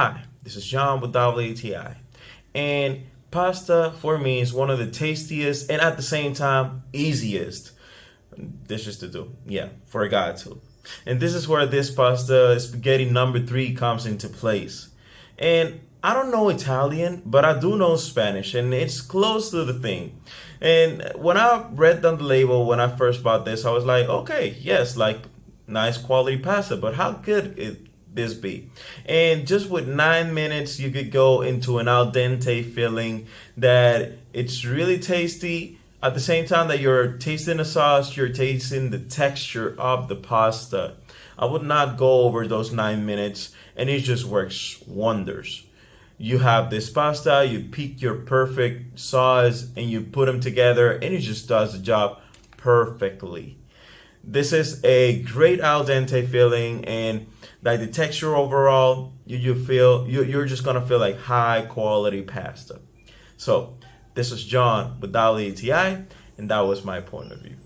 Hi, this is John with WTI. And pasta for me is one of the tastiest and at the same time easiest dishes to do. Yeah, for a guy too. And this is where this pasta spaghetti number three comes into place. And I don't know Italian, but I do know Spanish, and it's close to the thing. And when I read down the label when I first bought this, I was like, okay, yes, like nice quality pasta, but how good this be? And just with 9 minutes, you could go into an al dente feeling that it's really tasty. At the same time that you're tasting the sauce, you're tasting the texture of the pasta. I would not go over those 9 minutes, and it just works wonders. You have this pasta, you pick your perfect sauce, and you put them together, and it just does the job perfectly. This is a great al dente feeling, and like the texture overall, you're just gonna feel like high quality pasta. So this was John with WTI, and that was my point of view.